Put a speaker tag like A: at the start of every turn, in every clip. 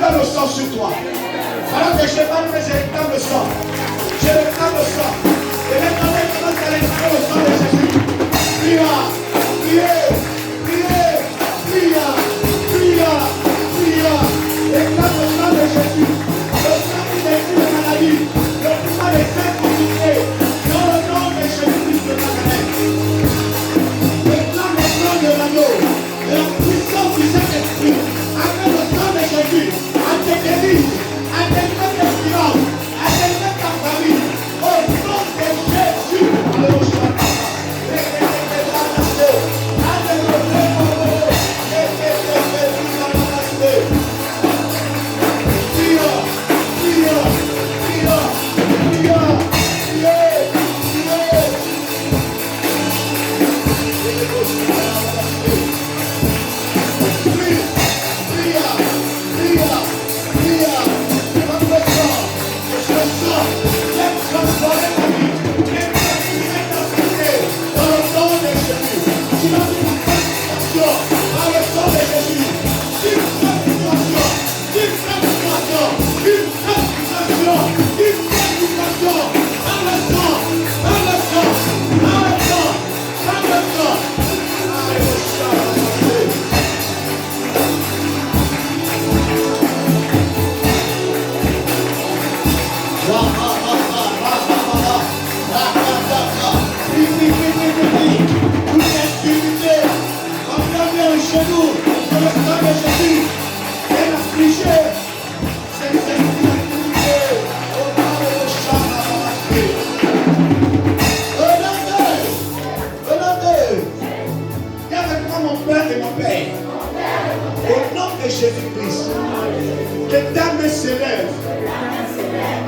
A: réclame le sang sur toi. Alors que je parle, je réclame le sang. Je réclame le sang. Et maintenant, je commence à réclamer le sang de Jésus. Pria, priez, priez, pria, pria, pria. Réclame le sang de Jésus. Le sang qui détruit les maladies. Le pouvoir des infirmités. Dans le nom de Jésus-Christ de Nazareth. Réclame le sang de l'agneau. De la puissance du Saint-Esprit. Avec le sang de Jésus. À tes délits. À tes expériences. À tes ta famille. Au nom de Jésus. Alléluia.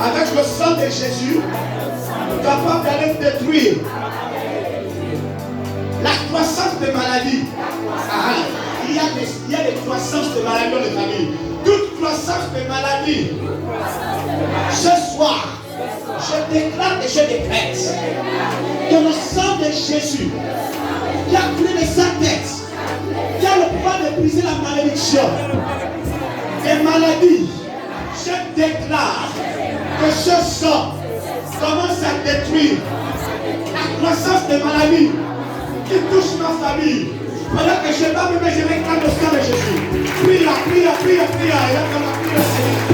A: Avec le sang de Jésus, capable d'aller détruire la croissance des maladies. Il y a des croissances de maladies dans les familles. Toute croissance de maladies. Ce soir, je déclare et je décrète que le sang de Jésus qui a coulé de sa tête, qui a le pouvoir de briser la malédiction des maladies, je déclare que ce sang commence à détruire la croissance des maladies qui touchent ma famille. Pendant que je parle, mais je réclame le sang de Jésus. Pria, pria, pria, pria. Et là, dans la prière, Seigneur.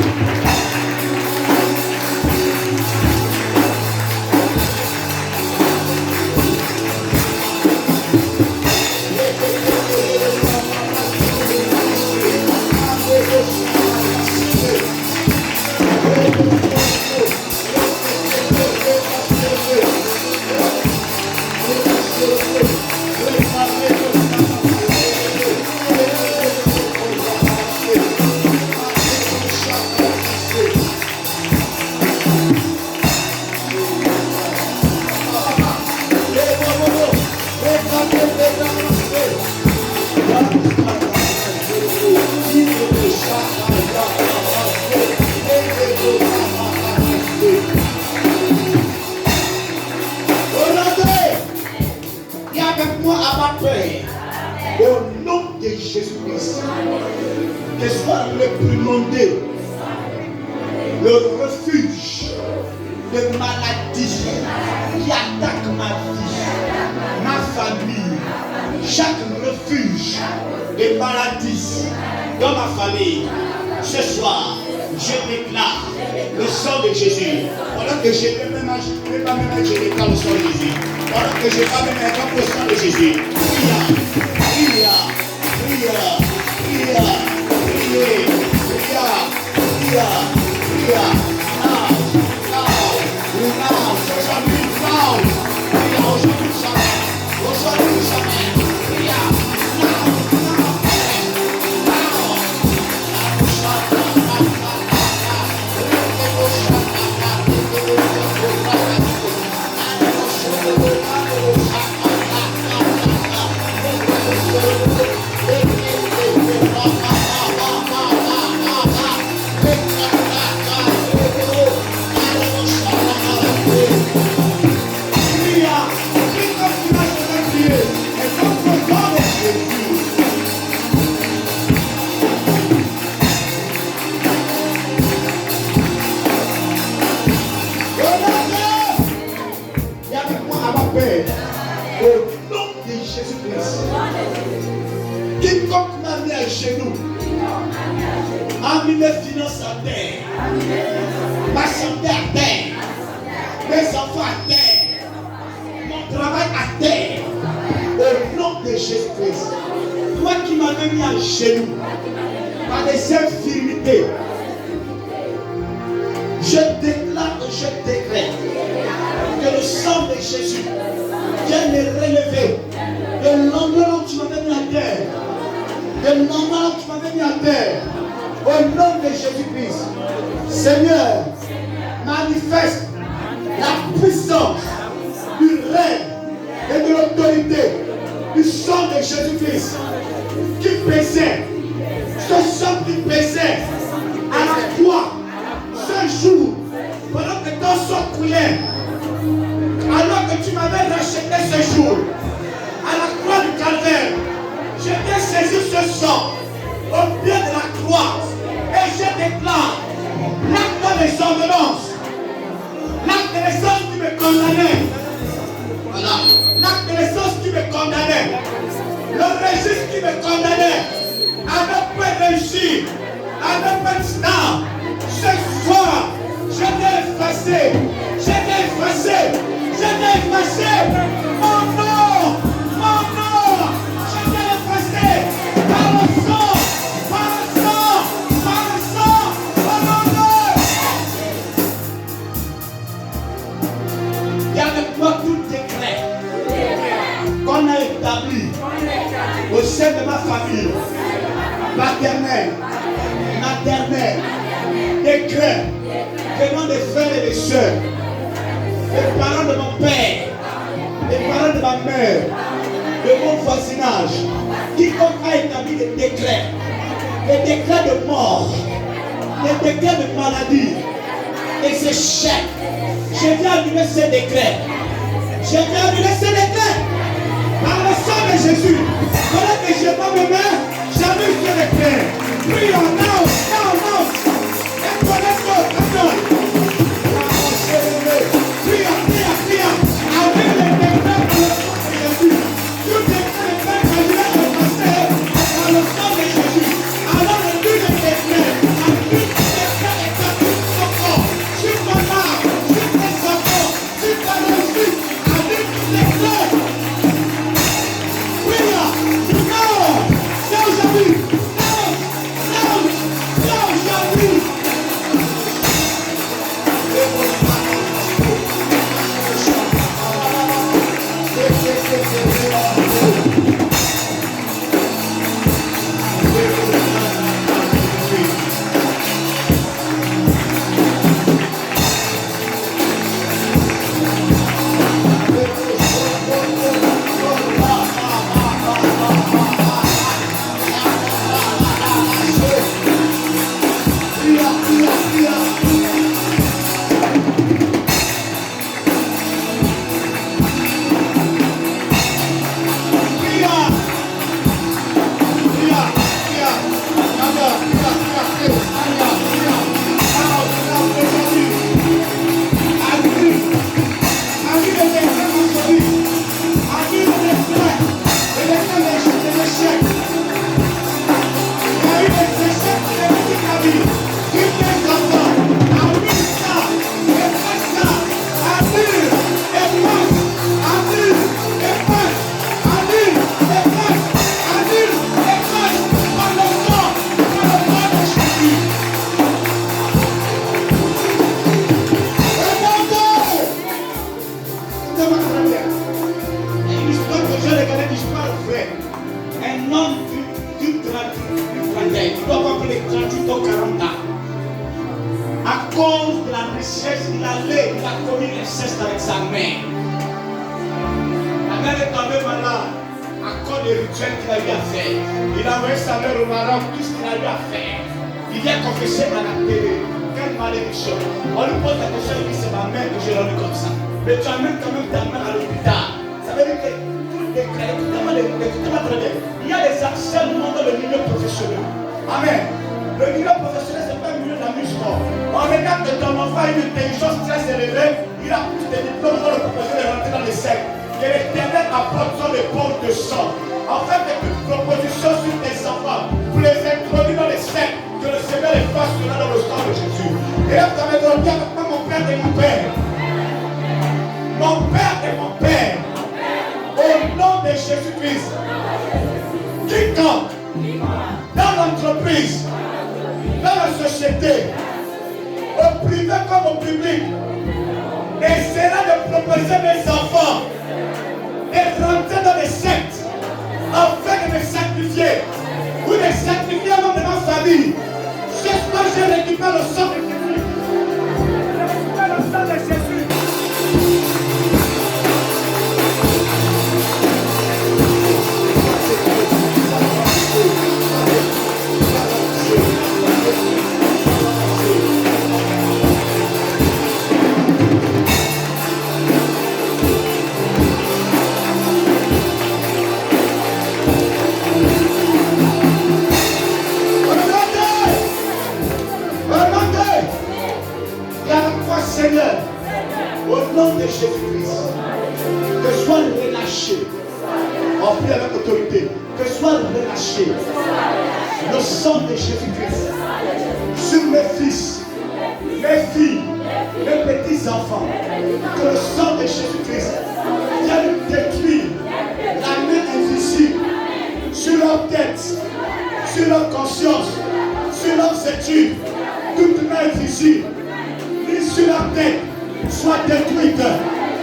A: Au nom de Jésus-Christ, que soit réprimandé le refuge de maladies qui attaque ma vie, ma famille, chaque refuge de maladies dans ma famille. Ce soir, je déclare le sang de Jésus. Pendant que je ne peux pas même je déclare le sang de Jésus. Pendant que je ne peux pas même le sang de Jésus. Quiconque m'a mis à genoux a mis mes finances à terre, ma santé à terre, mes enfants à terre, mon travail à terre. Au nom de Jésus-Christ, toi qui m'avais mis à genoux par des infirmités, je déclare et je décrète que le sang de Jésus vient me relever de l'endroit où tu m'avais mis à terre, de l'endroit où tu m'avais mis à terre, au nom de Jésus-Christ. Seigneur, manifeste la puissance du règne et de l'autorité du sang de Jésus-Christ qui pesait, ce sang qui pesait à la croix ce jour, pendant que ton sang coulait, alors que tu m'avais racheté ce jour, à la croix du calvaire, je viens saisir ce sang au pied de la croix et je déclare l'acte des ordonnances, l'acte de naissance qui me condamnait, voilà, l'acte de naissance qui me condamnait, le registre qui me condamnait, à ne pas réussir, à ne pas star. Ce soir, je t'ai effacé, je t'ai effacé, je t'ai effacé. Mon nom, je t'ai effacé par le sang, par le sang, par le sang, par mon nom. Il y a avec moi tout décret qu'on a établi au sein de ma famille, paternelle, maternelle, décret venant des frères et des soeurs, des parents de mon père, des parents de ma mère, de mon voisinage, quiconque a établi des décrets de mort, des décrets de maladie, et ces chèques, je viens annuler ces décrets. Je viens annuler ces décrets par le sang de Jésus. Voilà que je prends mes mains, j'annule ces décrets. Prions, non. Et connaissons, attends. Pria. Avec les décrets par le sang de Jésus. Tout décret est fait annuler le passé par le sang de Jésus. Alors le but de décret, avec tout décret établi sur ton corps, sur ton âme, sur tes enfants, sur ta réussite, avec tous les décrets. Pria, non, c'est aujourd'hui. Non, aujourd'hui. Il a plus de diplômes, on le proposer de rentrer dans les sectes. Que l'Éternel apporte sur les portes de sang. En fait, de toute proposition sur tes enfants, pour les introduire dans les sectes, que le Seigneur les fasse cela dans le sang de Jésus. Et là, tu as dit avec moi, mon Père et mon Père. Mon Père et mon Père. Au nom de Jésus-Christ. Quiconque, dans l'entreprise, dans la société, au privé comme au public, essaiera de proposer mes enfants et rentrer dans les sectes afin de me sacrifier ou de sacrifier un membre de ma famille. Ce soir, je récupère le sang de Jésus. Je récupère le sang de Jésus. Seigneur, au nom de Jésus-Christ, que soit relâché, en priant avec autorité, que soit relâché le sang de Jésus-Christ sur mes fils, mes filles, mes petits-enfants, que le sang de Jésus-Christ vienne détruire la main invisible sur leur tête, sur leur conscience, sur leurs études, toute main invisible sur la tête soit détruite.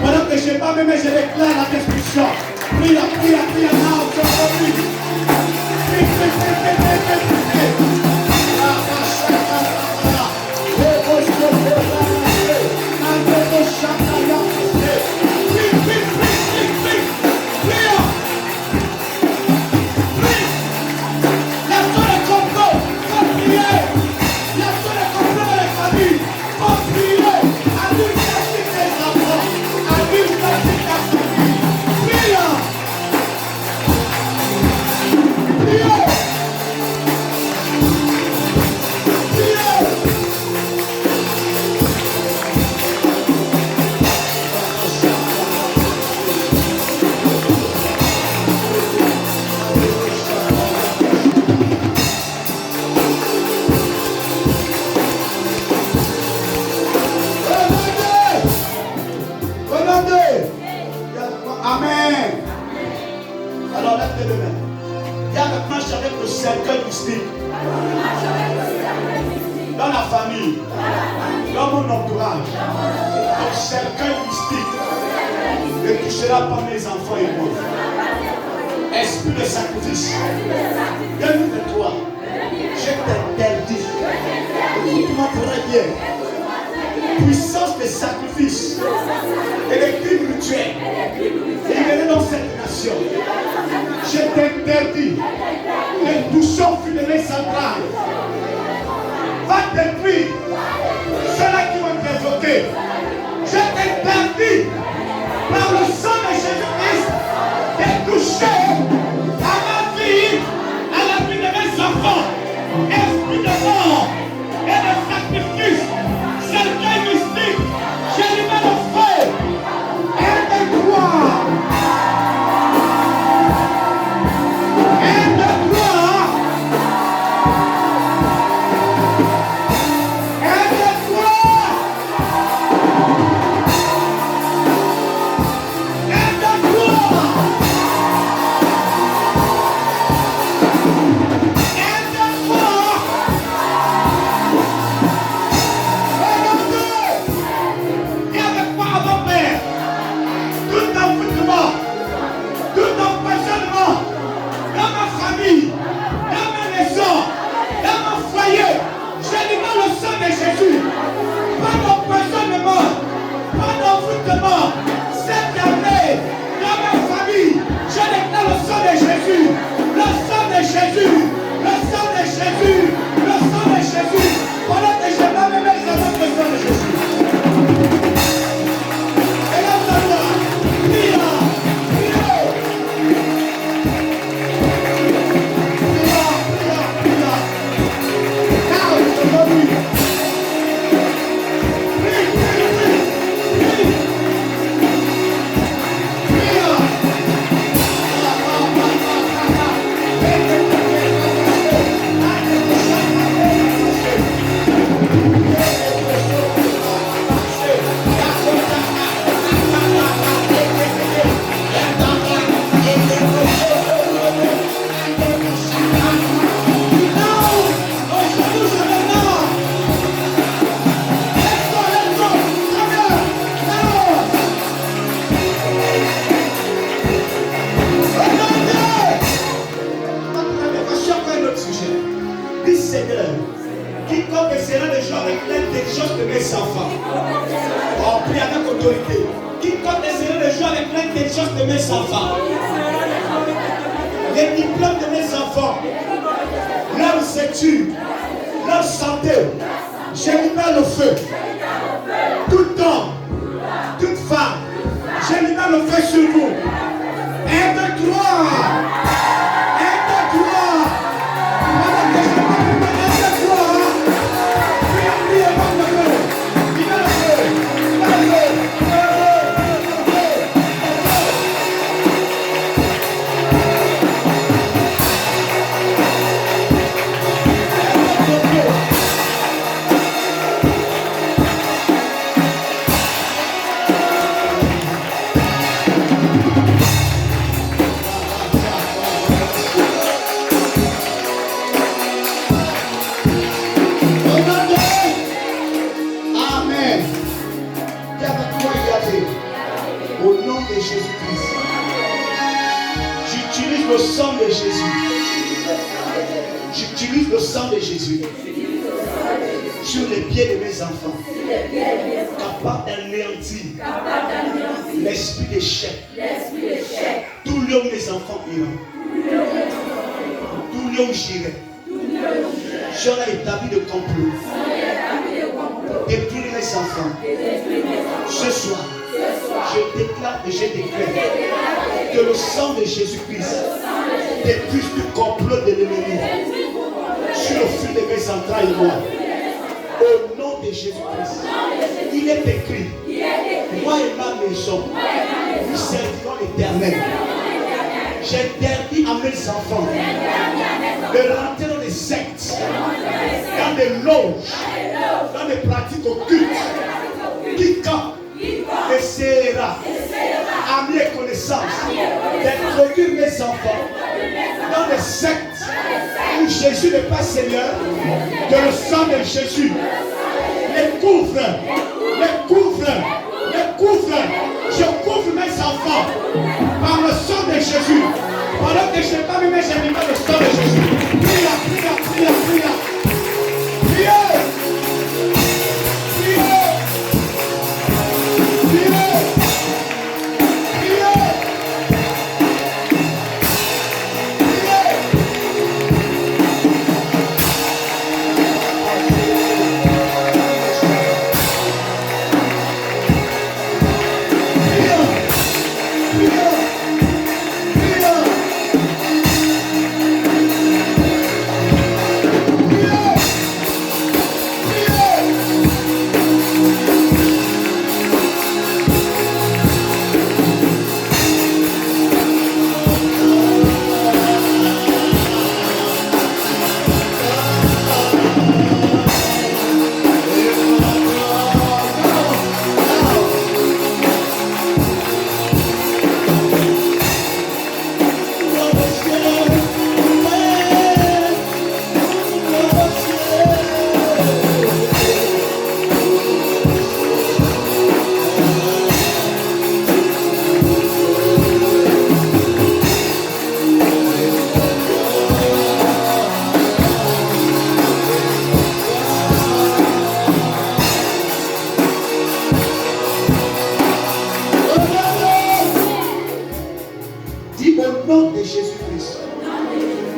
A: Pendant que je parle, mais je déclare la destruction. Prie, now, prie. Dans la famille, dans mon entourage, ton cercueil mystique ne touchera pas mes enfants et moi. Esprit de sacrifice, viens de toi, je t'interdis. Écoute-moi très bien. Puissance de sacrifice et de crimes rituels, libérés dans cette nation. Je t'interdis de toucher au funérailles centrales. Va détruire ceux-là qui vont t'invoquer. Je t'interdis par le sang de Jésus-Christ de toucher à ma vie, à la vie de mes enfants. Esprit de mort et de sacrifice, cercueil mystique, je libère le feu et de gloire. Et de gloire. dit, Seigneur, quiconque sera de joie avec l'intelligence de mes enfants. On prie avec autorité. Quiconque sera de joie avec l'intelligence de mes enfants. Les diplômes de mes enfants. Leur études, leur santé. Je libère le feu. Tout homme, toute femme, je libère le feu sur vous. Un, deux, trois. Un, deux, trois. Le sang de Jésus. J'utilise le sang de Jésus sur les pieds de mes enfants, capable d'anéantir l'esprit d'échec. Tout lieu où mes enfants iront, tout lieu où j'irai, j'aurai établi de complot pour détruire mes enfants. Ce soir, je déclare et je déclare que le sang de Jésus-Christ détruise tout complot de l'ennemi sur le fil de mes entrailles et moi. Au nom de Jésus-Christ, il est écrit, moi et ma maison, nous servirons l'Éternel. J'interdis à mes enfants de rentrer dans des sectes, dans des loges, dans des pratiques occultes. Quiconque essaiera à mes connaissances d'introduire mes enfants dans des sectes où Jésus n'est pas Seigneur, que le sang de Jésus les couvre, les couvre, les couvre. Je couvre mes enfants par le sang de Jésus. Pendant que je n'ai pas mis mes ennemis dans le sang de Jésus. Prie, prie, prie, prie. Priez.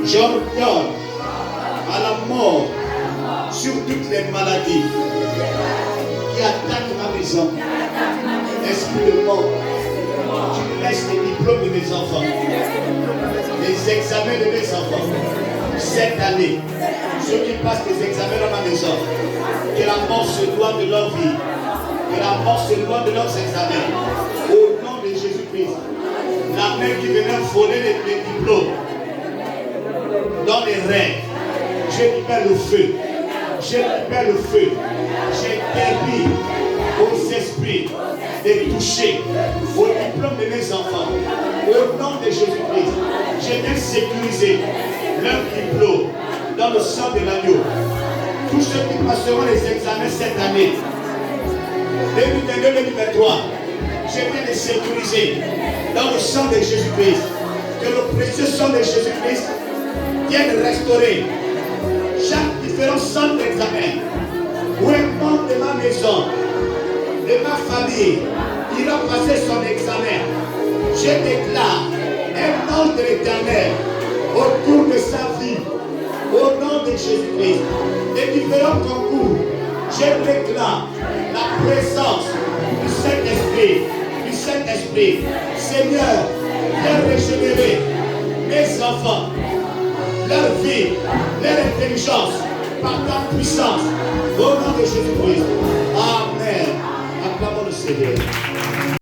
A: J'ordonne à la mort sur toutes les maladies qui attaquent ma maison. Esprit de mort, tu laisses les diplômes de mes enfants, les examens de mes enfants. Cette année, ceux qui passent des examens dans ma maison, que la mort se loin de leur vie, que la mort se loin de leurs examens. Au nom de Jésus-Christ, la main qui venait voler les diplômes dans les rêves, je libère le feu. Je libère le feu. J'interdis aux esprits de toucher au diplôme de mes enfants. Au nom de Jésus-Christ, je viens sécuriser leur diplôme dans le sang de l'agneau. Tous ceux qui passeront les examens cette année, 2022-2023, je viens les sécuriser dans le sang de Jésus-Christ. Que le précieux sang de Jésus-Christ vienne restaurer chaque centre d'examen, où un membre de ma maison, de ma famille, ira passer son examen, je déclare un ange de l'Éternel autour de sa vie, au nom de Jésus-Christ. Les différents concours, je déclare la présence du Saint-Esprit. Seigneur, viens régénérer mes enfants, leur vie, leur intelligence, par ta puissance, au nom de Jésus-Christ. Amen. Acclamons le Seigneur.